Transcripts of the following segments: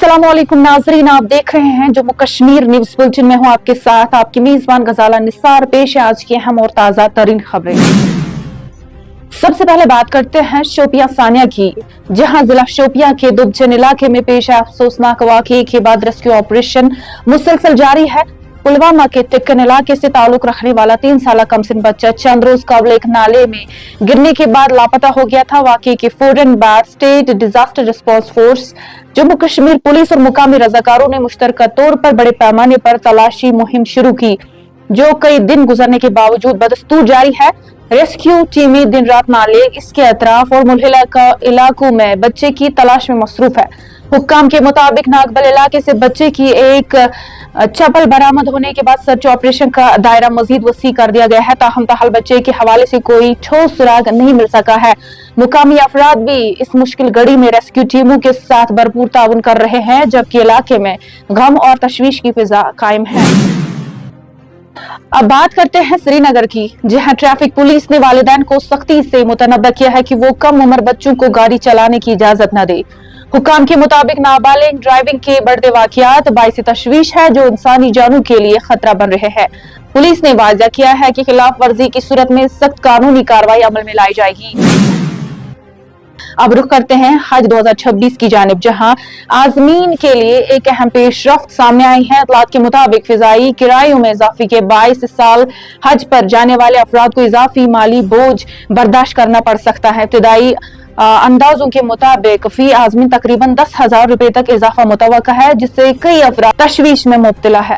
अस्सलामुअलैकुम नाजरीन, आप देख रहे हैं जम्मू कश्मीर न्यूज बुलेटिन में हूं आपके साथ आपकी मेजबान गजाला निसार। पेश है आज की अहम और ताजा तरीन खबरें। सबसे पहले बात करते हैं शोपियां सानिया की, जहां जिला शोपियां के दुबचन इलाके में पेश है अफसोसनाक वाकये के बाद रेस्क्यू ऑपरेशन मुसलसल जारी है। पुलवामा के तिक्कन इलाके से ताल्लुक रखने वाला 3 साल कमसिन बच्चा चंद रोज कबल एक नाले में गिरने के बाद लापता हो गया था। वाकये के फौरन बाद state disaster response force, Jammu Kashmir police और मुकामी रजाकारों ने मुश्तरका तौर पर बड़े पैमाने पर तलाशी मुहिम शुरू की, जो कई दिन गुजरने के बावजूद बदस्तूर जारी है। रेस्क्यू टीमें दिन रात नाले, इसके अतराफ और मुल्हिका इलाकों में बच्चे की तलाश में मसरूफ है। हुक्काम के मुताबिक नागबल इलाके से बच्चे की एक चप्पल बरामद होने के बाद सर्च ऑपरेशन का दायरा मजीद वसी कर दिया गया है। ताहम ताहल बच्चे के हवाले से कोई ठोस सुराग नहीं मिल सका है। मुकामी अफराद भी इस मुश्किल घड़ी में रेस्क्यू टीमों के साथ भरपूर ताउन कर रहे हैं, जबकि इलाके में गम और तशवीश की फिजा कायम है। अब बात करते हैं श्रीनगर की, जहां ट्रैफिक पुलिस ने वालिदैन को सख्ती से मुतनब्बा किया है कि वो कम उम्र बच्चों को गाड़ी चलाने की इजाजत न दे। हुक्काम के मुताबिक नाबालिग ड्राइविंग के बढ़ते वाकयात बाइस तशवीश है, जो इंसानी जानों के लिए खतरा बन रहे हैं। पुलिस ने वाज़ा किया है कि खिलाफ वर्जी की सूरत में सख्त कानूनी कार्रवाई अमल में लाई जाएगी। अब रुख करते हैं हज 2026 की जानिब, जहां आजमीन के लिए एक अहम पेशरफ्त सामने आई है। इतलात के मुताबिक फिजाई किरायों में इजाफे के बाइस इस साल हज पर जाने वाले अफराद को इजाफी माली बोझ बर्दाश्त करना पड़ सकता है। इब्तदाई अंदाजों के मुताबिक फी आजमीन तकरीबन 10,000 रुपए तक इजाफा मुतवक्का है, जिससे कई अफराद तशवीश में मुब्तला है।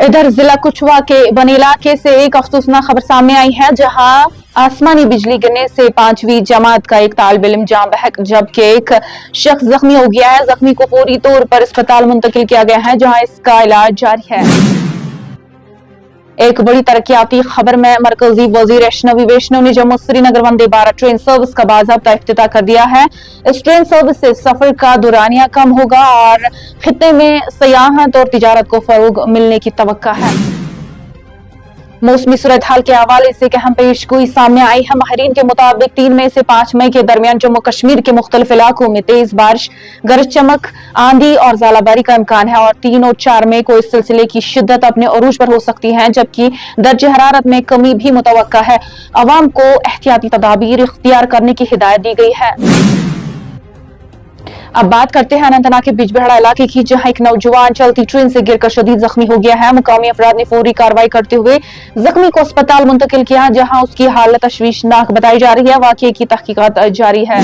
इधर जिला कुछवा के बनी इलाके से एक अफसोसनाक खबर सामने आई है, जहां आसमानी बिजली गिरने से 5वीं जमात का एक तालिब इल्म जान बहक, जबकि एक शख्स जख्मी हो गया है। जख्मी को फौरी तौर पर अस्पताल मुंतकिल किया गया है, जहां इसका इलाज जारी है। एक बड़ी तरक्याती खबर में मरकजी वजीर अशनवी वैष्णव ने जम्मू श्रीनगर वंदे भारत ट्रेन सर्विस का बाज़ाब्ता इफ्तिताह कर दिया है। इस ट्रेन सर्विस से सफर का दुरानिया कम होगा और खित्ते में सयाहत और तिजारत को फरोग मिलने की तवक्का है। मौसमी सूरत हाल के हवाले से अहम पेशगोई सामने आई है। माहिरीन के मुताबिक 3 मई से 5 मई के दरमियान जम्मू कश्मीर के मुख्तलिफ इलाकों में तेज बारिश, गरज चमक, आंधी और ज़ालाबारी का इम्कान है और 3 और 4 मई को इस सिलसिले की शिद्दत अपने अरूज पर हो सकती है, जबकि दर्जे हरारत में कमी भी मुतवक्का है। अवाम को एहतियाती तदाबीर इख्तियार करने की हिदायत दी गई है। अब बात करते हैं अनंतनाग के बिजबेहड़ा इलाके की, जहां एक नौजवान चलती ट्रेन से गिरकर शदीद जख्मी हो गया है। मुकामी अफराद ने फौरी कार्रवाई करते हुए जख्मी को अस्पताल मुंतकिल किया, जहां उसकी हालत तशवीशनाक बताई जा रही है। वाकये की तहकीकात जारी है।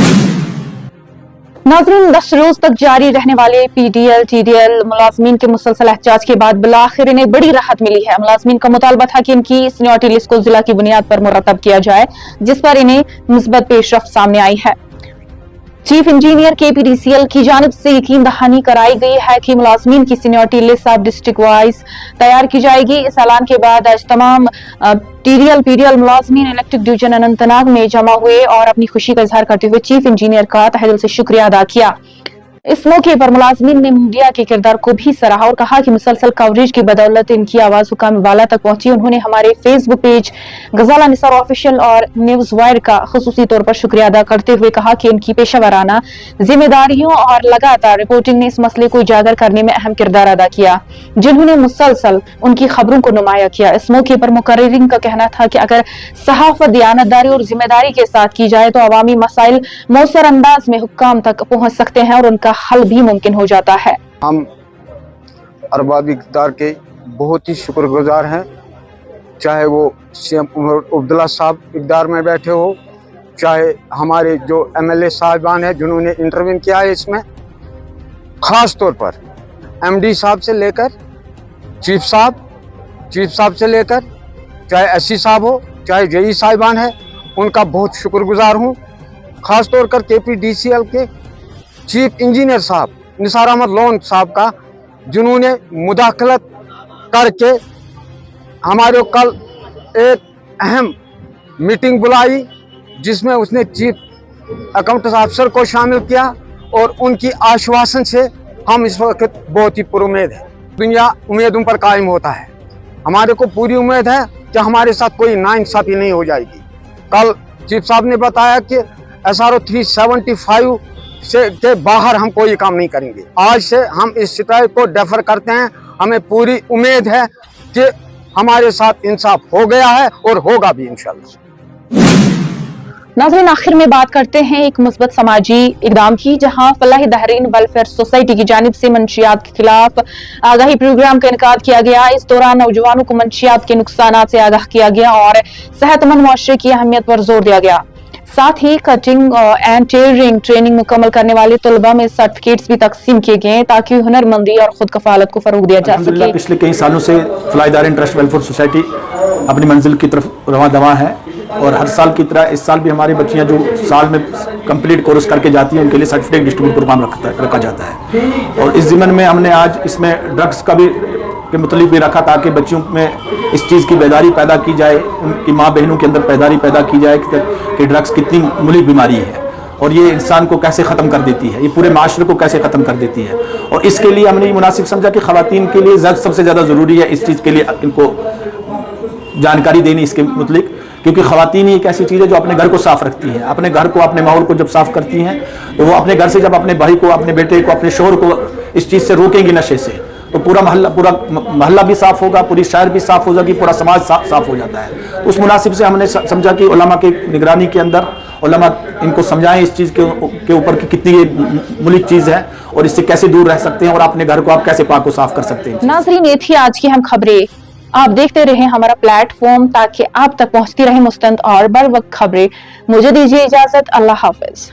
नाज़रीन, 10 रोज तक जारी रहने वाले PDL TDL मुलाजमीन के मुसलसल एहतजाज के बाद बिलाखिर इन्हें बड़ी राहत मिली है। मुलाजमीन का मुतालबा था कि इनकी सीनियरिटी लिस्ट को जिला की बुनियाद पर मुरतब किया जाए, जिस पर इन्हें मुस्बत पेशरफ्त सामने आई है। चीफ इंजीनियर KPDCL की जानिब से यकीन दहानी कराई गई है कि मुलाजमीन की सीनियरिटी लिस्ट अब डिस्ट्रिक्ट वाइज तैयार की जाएगी। इस ऐलान के बाद आज तमाम TDL PDL मुलाजमीन इलेक्ट्रिक डिवीजन अनंतनाग में जमा हुए और अपनी खुशी का इजहार करते हुए चीफ इंजीनियर का तहे दिल से शुक्रिया अदा किया। इस मौके पर मुलाजमीन ने मीडिया के किरदार को भी सराहा और कहा कि मुसलसल कवरेज की बदौलत इनकी आवाज हुकाम वाला तक पहुंची। उन्होंने हमारे फेसबुक पेज गजाला निसार ऑफिशियल और न्यूज वायर का खुसूसी तौर पर शुक्रिया अदा करते हुए कहा कि इनकी पेशावराना जिम्मेदारियों और लगातार रिपोर्टिंग ने इस मसले को उजागर करने में अहम किरदार अदा किया, जिन्होंने मुसलसल उनकी खबरों को नुमाया किया। इस मौके पर मुकर्रिरीन का कहना था कि अगर सहाफत दियानतदारी और जिम्मेदारी के साथ की जाए तो अवामी मसाइल मौसर अंदाज में हुक्काम तक पहुंच सकते हैं और उनका हल भी मुमकिन हो जाता है। हम अरबाब इक़्तिदार के बहुत ही शुक्रगुजार हैं, चाहे वो CM अब्दुल्ला साहब इक़्तिदार में बैठे हो, चाहे हमारे जो MLA साहिबान हैं जिन्होंने इंटरवीन किया है इसमें, ख़ास तौर पर MD साहब से लेकर चीफ साहब से लेकर चाहे SC साहब हो, चाहे JE साहिबान है, उनका बहुत शुक्रगुजार हूँ। ख़ास तौर पर KPDCL के चीफ इंजीनियर साहब निसार अहमद लोन साहब का, जिन्होंने मुदाखलत करके हमारे कल एक अहम मीटिंग बुलाई, जिसमें उसने चीफ अकाउंटेंट अफसर को शामिल किया और उनकी आश्वासन से हम इस वक्त बहुत ही पुरुम्मीद है। दुनिया उम्मीदों पर कायम होता है। हमारे को पूरी उम्मीद है कि हमारे साथ कोई नाइंसाफी नहीं हो जाएगी। कल चीफ साहब ने बताया कि SRO 375 से के बाहर हम कोई काम नहीं करेंगे। आज से हम इस शिकायत को डेफर करते हैं। हमें पूरी उम्मीद है कि हमारे साथ इंसाफ हो गया है और होगा भी इंशाल्लाह। नाज़रीन, आखिर में बात करते हैं एक मुस्बत समाजी इकदाम की, जहां फलाह दहरीन वेलफेयर सोसाइटी की जानिब से मंशियात के खिलाफ आगाही प्रोग्राम का इनकाद किया गया। इस दौरान नौजवानों को मंशियात के नुकसानात से आगाह किया गया और सेहतमंद मुआशरे की अहमियत पर जोर दिया गया। साथ ही कटिंग एंड टेलरिंग ट्रेनिंग मुकम्मल करने वाले तलबा में सर्टिफिकेट्स भी तकसीम किए गए ताकि हुनरमंदी और खुद कफालत को फरोग दिया जा सके। पिछले कई सालों से फलाह दहरीन ट्रस्ट वेलफेयर सोसाइटी अपनी मंजिल की तरफ रवां दवा है और हर साल की तरह इस साल भी हमारी बच्चियां जो साल में कंप्लीट कोर्स करके जाती हैं उनके लिए सर्टिफिकेट डिस्ट्रीब्यूट प्रोग्राम रखा जाता है। और इस ज़िम्मन में हमने आज इसमें ड्रग्स का भी के मतलब भी रखा ताकि बच्चियों में इस चीज़ की बेदारी पैदा की जाए, उनकी माँ बहनों के अंदर बेदारी पैदा की जाए कि ड्रग्स कितनी मुल्क बीमारी है और ये इंसान को कैसे ख़त्म कर देती है, ये पूरे माशरे को कैसे ख़त्म कर देती है। और इसके लिए हमने ये मुनासिब समझा कि ख़वातीन के लिए सबसे ज़्यादा ज़रूरी है इस चीज़ के लिए इनको जानकारी देनी इसके मतलब, क्योंकि ख़वातीन ही एक ऐसी चीज़ है जो अपने घर को साफ़ रखती है। अपने घर को, अपने माहौल को जब साफ़ करती हैं तो वो अपने घर से जब अपने भाई को, अपने बेटे को, अपने शोहर को इस चीज़ से रोकेंगी नशे से, तो पूरा महल्ला भी साफ़ होगा, पूरी शहर भी साफ़ हो जाएगी, पूरा समाज साफ़ हो जाता है। तो उस मुनासिब से हमने समझा कि उलमा की निगरानी के अंदर उलमा इनको समझाएं इस चीज़ के ऊपर कि कितनी ये मुल्क चीज़ है और इससे कैसे दूर रह सकते हैं और अपने घर को आप कैसे पाक को साफ़ कर सकते हैं। नाज़रीन, ये थी आज की हम खबरें। आप देखते रहे हमारा प्लेटफॉर्म ताकि आप तक पहुंचती रहे मुस्तंद और बर वक्त खबरें। मुझे दीजिए इजाजत। अल्लाह हाफिज।